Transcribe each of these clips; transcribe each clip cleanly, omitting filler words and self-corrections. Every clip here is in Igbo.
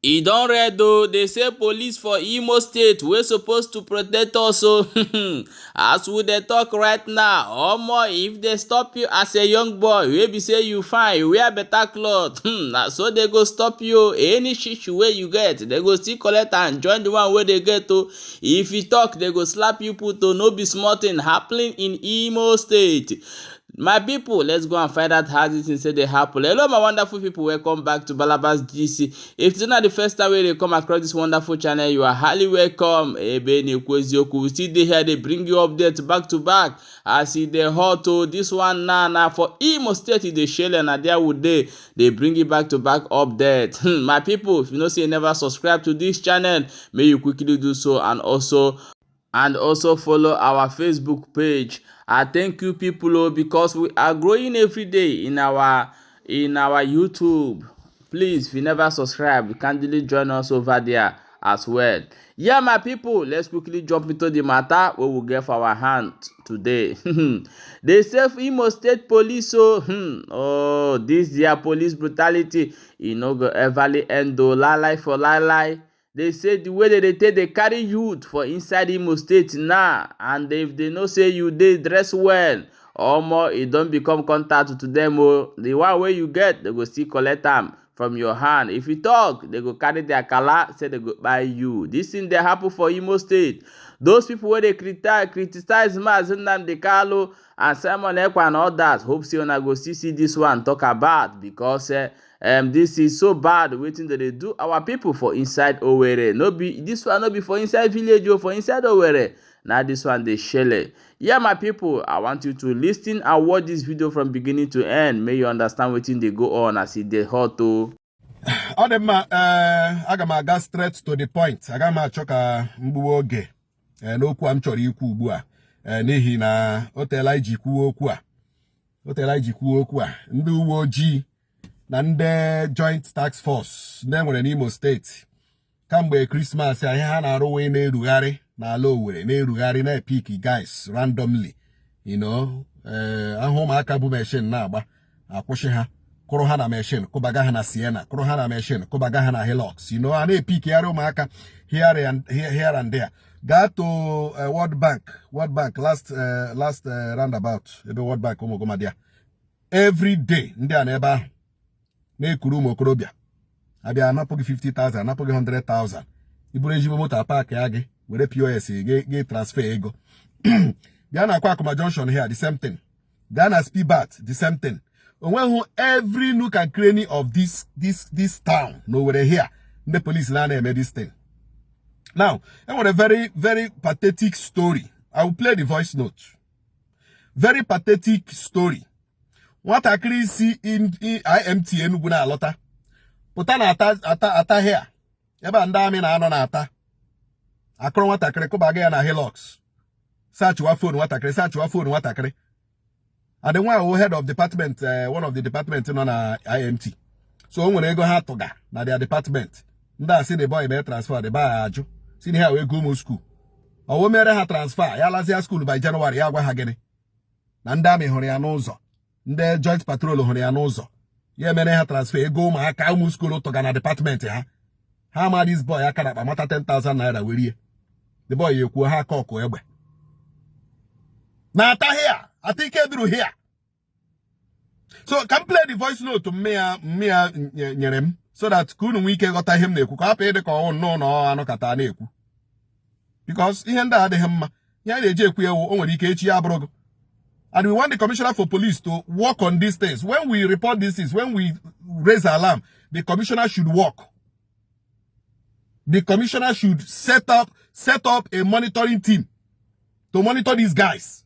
E don red o. They say police for Imo State wey supposed to protect us o. As we dey talk right now, omo, if they stop you as a young boy wey be say you fine, you wear better cloth, na so they go stop you. Any shishi wey you get, they go still collect and join the one wey they get o. If you talk, they go slap you put o. No be small thing happening in Imo State. My people, let's go and find out how this thing say dey happen. Hello my wonderful people, welcome back to Balabas GC. If it's not the first time wey dey come across this wonderful channel, you are highly welcome. Ebe na-ekwu eziokwu, we still dey here dey bring you updates back to back as e dey hot o. This one now for Imo State e dey shele, na there we dey bring you back to back update. My people, if you know say you never subscribe to this channel, may you quickly do so, and also follow our Facebook page. I thank you people because we are growing every day in our YouTube. Please, if you never subscribe, kindly join us over there as well. Yeah, my people, let's quickly jump into the matter we will get for our hand today. They say Imo State Police oh, this their police brutality, e no go everly end o. Lie for lie. They say the way they take they carry youth for inside Imo State now, and if they know say you dey dress well, omo, e don become contact to them o. The one wey you get, they go still collect am from your hand. If you talk, they go carry their kala, say they go buy you. This thing dey happen for Imo State. Those people wey dey criticize Mazi Nnamdi Kanu and Simon Ekpa and others, hope say una go still see this one talk about, because this is so bad wetin they dey do our people for inside Owerri. No be this one, no be for inside village o, for inside Owerri. Now this one dey shele. Yeah, my people, I want you to listen and watch this video from beginning to end. May you understand wetin dey go on as e dey hot o. Ọ dị mma, aga m aga straight to the point. Aga m achọ ka mgbuwe oge n'okwu a m chọrọ ikwu ugbu a, n'ihi na o teela iji kwuo okwu a. Ndị uwe ojii na ndị joint task force ndị nwere n'Imo steeti kamgbe Christmas ihe ha na-arụ wee na-erugharị n'ala Owerri, na-erugharị na-epik guys randomly, ahụ ụmụaka bụ machine na-agba akwụsị ha, kụrụ ha na machine kụbaga ha na Sienna, kụrụ ha na machine kụbaga ha na Hilux, a na-epik yarị ụmụaka here and there. Gaa to World Bank last roundabout, ebe World Bank ụmụgomadia every day ndị a na ebe ahụ na-ekuru ụmụ okorobịa abịa anapụ gị 50,000, anapụ gị 100,000. iburu ezigbo moto park ya gị were POS gị transfer ego. Bịa na Akwa Junction here, the same thing. Bịa na Speedbat, the same thing. Onweghị every nook and cranny of this town nowhere here ndị police na-eme this thing. Now, I want a very, very pathetic story. I will play the voice note. Very pathetic story. What I can see in IMT Enugu na alota. Puta na ata here. Eba ndami na ano na ata. Akron watakre kubage na Hilux. Search wa phone watakre. And the one head of department, one of the department na IMT. So when they go ha toga na their department. Nda see the boy be transfer the ba aju. See here we go school. Owo mere ha transfer. Ya lazia school by January ya gwa ha gene. Na ndami hụrụ ya n'ụzọ. Ndị joint patrol hụrụ ya n'ụzọ. Ya mere ha transfer ego ụmụaka ụmụ school toga na department ha. Ha ma this boy aka na mata 10,000 naira werie. The boy ekwu ha aka ọkụ egbe. Na ata here. I think Edru here. So can play the voice note to me nyerem so that kunu wike ghọta him na-ekwu ka apị dị ka ọ no anọkata na-ekwu. Because ihe ndị adịghị mma. Ya na-eji ekwu ewu o nwere ike echi ya abụrụ. And we want the commissioner for police to work on these things. When we report these things, when we raise alarm, the commissioner should work. The commissioner should set up a monitoring team to monitor these guys.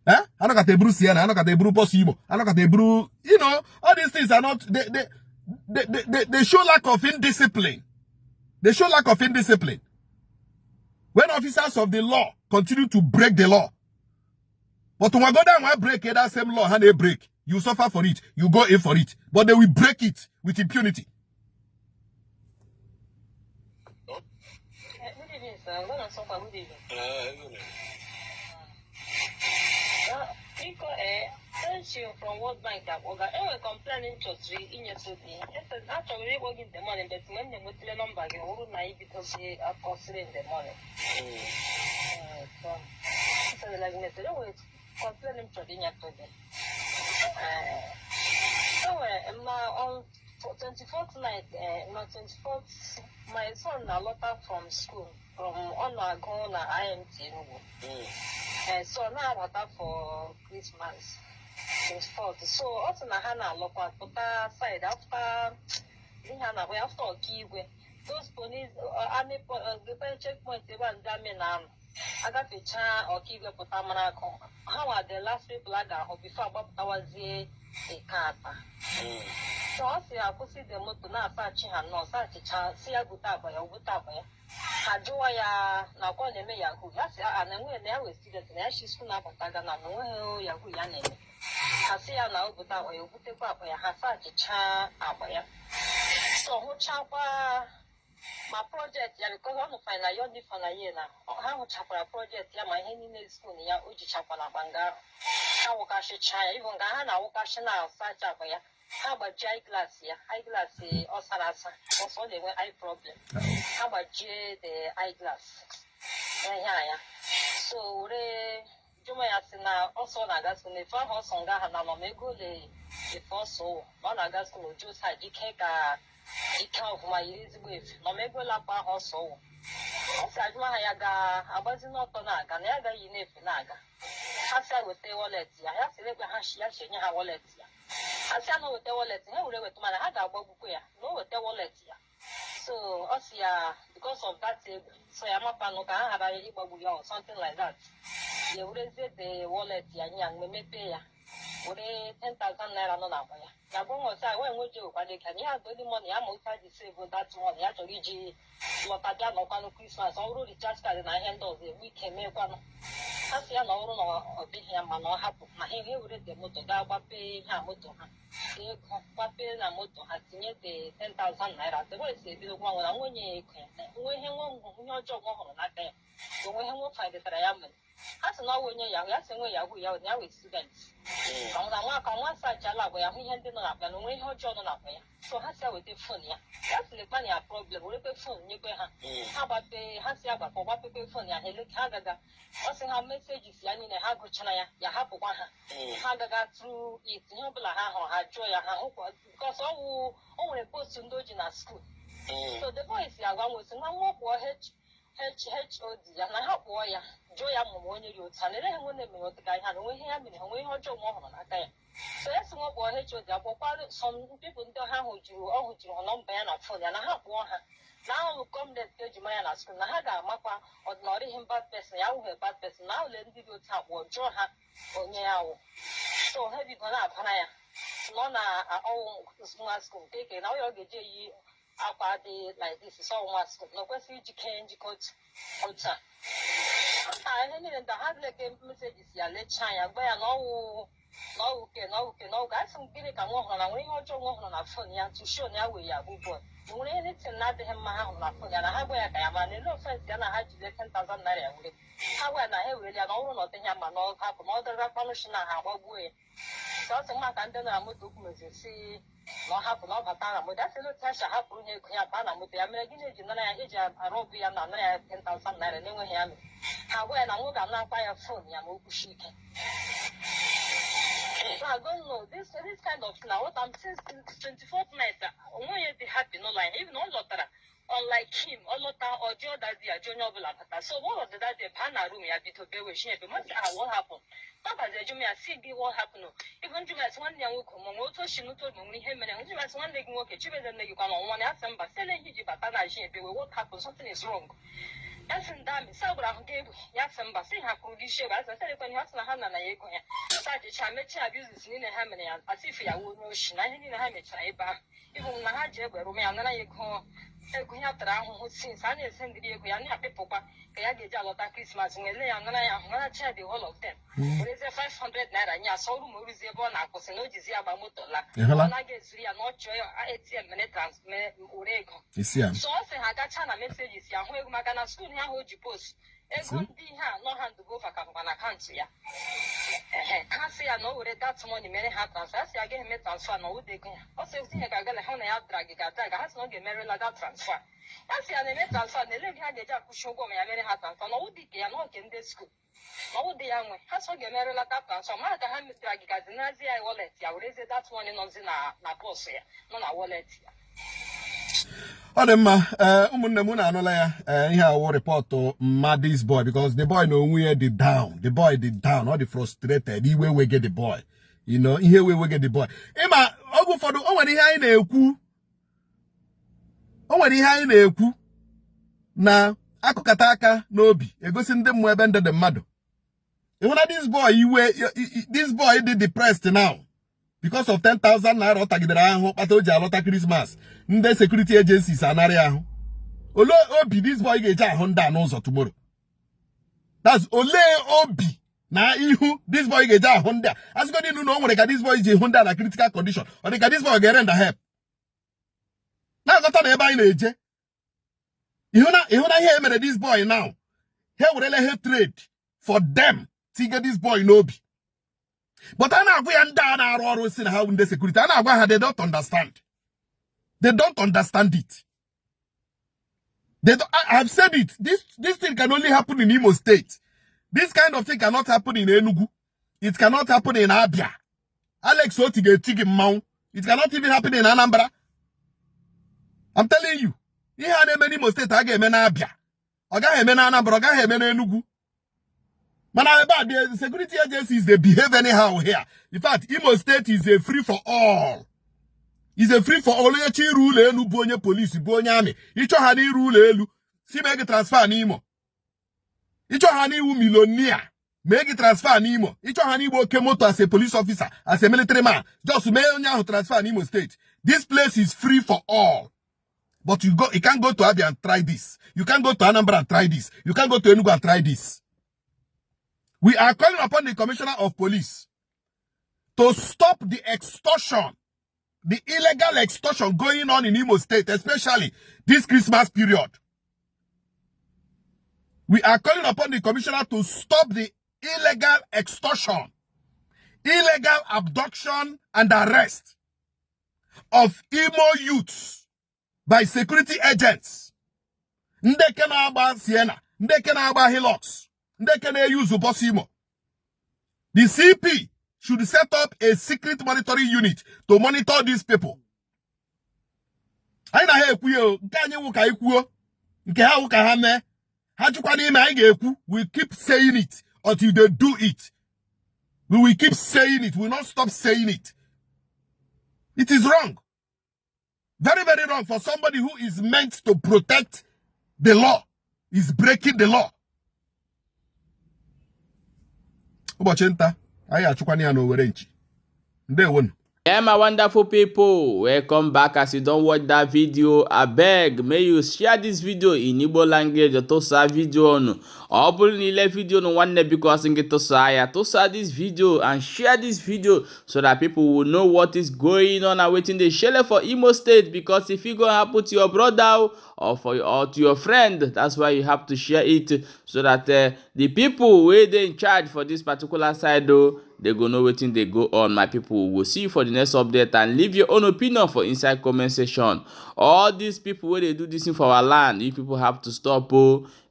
Eh? I don't got a Bruce Sienna, I don't got a Bruce Possible, I don't got a Bruce, all these things are not, they show lack of indiscipline. They show lack of indiscipline. When officers of the law continue to break the law, but when I go down and break that same law, and they break, you suffer for it, you go in for it, but they will break it with impunity. Pension from World Bank that was complaining to 3 in yesterday. It's actually working the money, but when they put the number, you wouldn't naive because they are considering the money. So like me, they always complaining to the yesterday. On 24th night, not 24th, my son a letter from school from on IMT. So now I got for Christmas. So also na hana local put aside after those police army the checkpoint they want examine I got the chan or keep your potamana. How are the last people I got before about was a carta? So I see I put the motor now searching and no such a chance see a good up by a good up. Hajoya na kwa neme Yahoo. Yasi anengwe newe student na she's kuna pataga na no Yahoo yaneme. Hasi ana obuta oyo bute kwa ya hasa chicha abaya. So ho chapa my project ya because I want to find a young for na year na. How chapa project ya my heni ne school ya uji chapa na banga. How wakashi chaya even ga na wakashi na search abaya. How about eyeglass here? Eyeglass also also they were eye problem. How about the eyeglass? Yeah. So Juma Yasina also Nagasco, the farm house on Gahana, no mego the first so, one Nagasco, just had the cake of my years with, no mego lapa also. Sajmayaga, I was not on Naga, never in a Naga. Hasa with the wallet, I have to let the Hashi wallet. I said no with the wallet, no with my other book, no with the wallet. So, Osia, because of that, so I'm up and look at or something like that. You would say the wallet, young, we may pay. Would 10,000 naira no number. Yabon was I went with you, but they can have the money. I'm outside the save with that one. You have to reach what I done on Christmas, already just got in my hand of the week came one. I see an old or be him and not happen. My hair would the motor, that pay her motor. Papi na moto hatinye the 10,000 naira. The boy said, "You want to win ye? We have one job on that day. So we have find the triamond. As now when you're young, that's when you are now with students. Come on one side, Jala, where we had dinner up and we have John up there. So Hasia with the phone, that's the money problem. We pay phone, you pay her. How about the Hasia for what people phone? He look Hagaga. Also, her messages, Yanni, Hago China, Yahapo, Hagaga through it, Nobla, her joy, her hope, because all only post in Dojina school. So the boys, Yagan was no more HOD, and I hope warrior. Joy, I'm when you tell it, and when they know the guy had away here, and we heard your more on that day. So that's what boy HOD, some people don't have you, or you are not ban of food, and I have one. Now come the man as soon as I got Mapa or not him bad person, I will have bad person. Now let me go tap or draw her or now. So have you gone up, Hanaya? Nona, our own small school, take it. Now you'll get ye up at the like this is all much. No question, you can't go outside. I need the hard like messages, ya let China, but no, guys, some give it a walk on a wing or walk on a phone to show now we are good. Anything not him on a phone, and I have where I am, and no offense, and I had to get 10,000 naira. However, I really don't know nothing, I'm not happen, all the revolution I have way. So, my candle, I'm going to see what happened over time, but that's a little cash I have to hear Kuyapana with the American agent, and I age a Robbie and I 10,000 naira, and they will hear me. However, I'm not buy a phone, I'm shaking. So I don't know this kind of now. What I'm since 24th night, only be happy no line. Even all Lotara, unlike him, all Lota or Joe that they are junior Bulapata. So what of the that the Pana room ya bit of be with shape? What happened? Papa said, "You may see what happened. Even you must one young come on, also she not told me him and you must one day walk a cheaper than you come on one ask them, but selling you Patana shape. What happened? Something is wrong." That's in damn Sabra gave Yatsam Bassi, how could you share as I said when you have Hana Yakoya. Such a Chamecha abuses in a hammy and Pacific, I would know she not in a hammy chaiba. Even Mahaja, where Romana Yako, Kuyatra, who since I send the Yakuyana Pepopa, Kayagala Christmas, and I'm going to chat the whole of them. There is a 500 naira, and so movies the Bonacos and no Jizia Bamotola. I guess we are not sure ATM minutes, Urego. So I say, I got China messages, Yahoo Magana school, how would you post? ego ndị ha no hand over ka kwa na account ya ha si ya no were that money mere ha transfer si again me transfer no we dey go o se tinye ka gale ha na ya drag ha si no ge mere la that transfer ha si ya na me transfer na le ha ge ja push ụgwọ ma ya mere ha transfer no we dey ya no ke ndị school no we dey ya nwe ha so ge mere la that transfer ma ka ha me drag ga zinazi ya wallet ya were ze that money no zi na boss ya no na wallet ya. Ọ dị mma, ụmụnne m na-anụla ya ihe awụ report Maddy's boy because the boy no onwe ya dị down. The boy dị down, ọ dị frustrated, iwe wege the boy. You know, ihe wege the boy. Ịma oge ụfọdụ o nwere ihe anyị na-ekwu na akụkata aka n'obi egosi ndị mmụọ ebe ndị dị mmadụ. Ịhụ na this boy dị depressed now. Because of 10,000 naira tagidere ahụ kpata o ji alọta Christmas. Ndị security agencies anarị ahụ. Ole obi this boy ga-eji ahụ ndị a n'ụzọ tomorrow. That's ole obi na ihu this boy ga-eji ahụ ndị a. Asịgodị nụ na o nwere ka this boy ji hụ ndị a na critical condition. Ọ dị ka this boy ga-erenda help. Na-agọta na ebe anyị na-eje. Ịhụ na ihe emere this boy now. Ha werele hatred for them tige this boy n'obi. But I know we and the security. I know they don't understand. They don't understand it. I've said it. This thing can only happen in Imo State. This kind of thing cannot happen in N0w. It cannot happen in Abia. Alex Otige Tigimau. It cannot even happen in Anambra. I'm telling you. He had a many Imo State. I get Abia. I got Anambra. I got N0w. Man, the security agencies, they behave anyhow here. In fact, Imo State is a free for all. It's a free for all. You rule elu bonye police, bonye army. Icho hani rule elu. Si make transfer ni Imo. Icho hani u millionaire. Make transfer ni Imo. Icho hani u kemoto as a police officer, as a military man. Just make onyahu transfer ni Imo State. This place is free for all. But you can't go to Abia and try this. You can't go to Anambra and try this. You can't go to N0w and try this. We are calling upon the Commissioner of Police to stop the extortion, the illegal extortion going on in Imo State, especially this Christmas period. We are calling upon the Commissioner to stop the illegal extortion, illegal abduction and arrest of Imo youths by security agents. Ndeke na agba Siena, ndeke na agba Hilux. They can use Bosimo. The CP should set up a secret monitoring unit to monitor these people. I na kuyo, kanye wuka ikuo, nke ha wuka hame, hachukwane ime aige eku. We keep saying it until they do it. We will keep saying it. We will not stop saying it. It is wrong. Very, very wrong for somebody who is meant to protect the law. Is breaking the law. Yeah, my wonderful people, welcome back. As you don't watch that video, I beg, may you share this video in Igbo language to sa video on or nile video no one because in get to sa this video and share this video so that people will know what is going on and waiting the share for Imo State. Because if you go happen to your brother or to your friend, that's why you have to share it so that the people where they in charge for this particular side though, they go know wetin they go on. My people will see you for the next update and leave your own opinion for inside comment section. All these people where they do this thing for our land, you people have to stop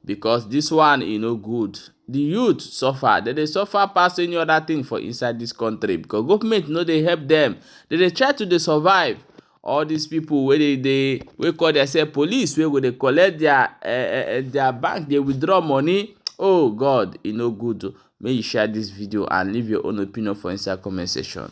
because this one is no good. The youth suffer. They suffer past any other thing for inside this country because government no they help them. They try to survive. All these people where they call themselves police, where they collect their bank, they withdraw money. Oh God, it's no good. May you share this video and leave your own opinion for inside comment section.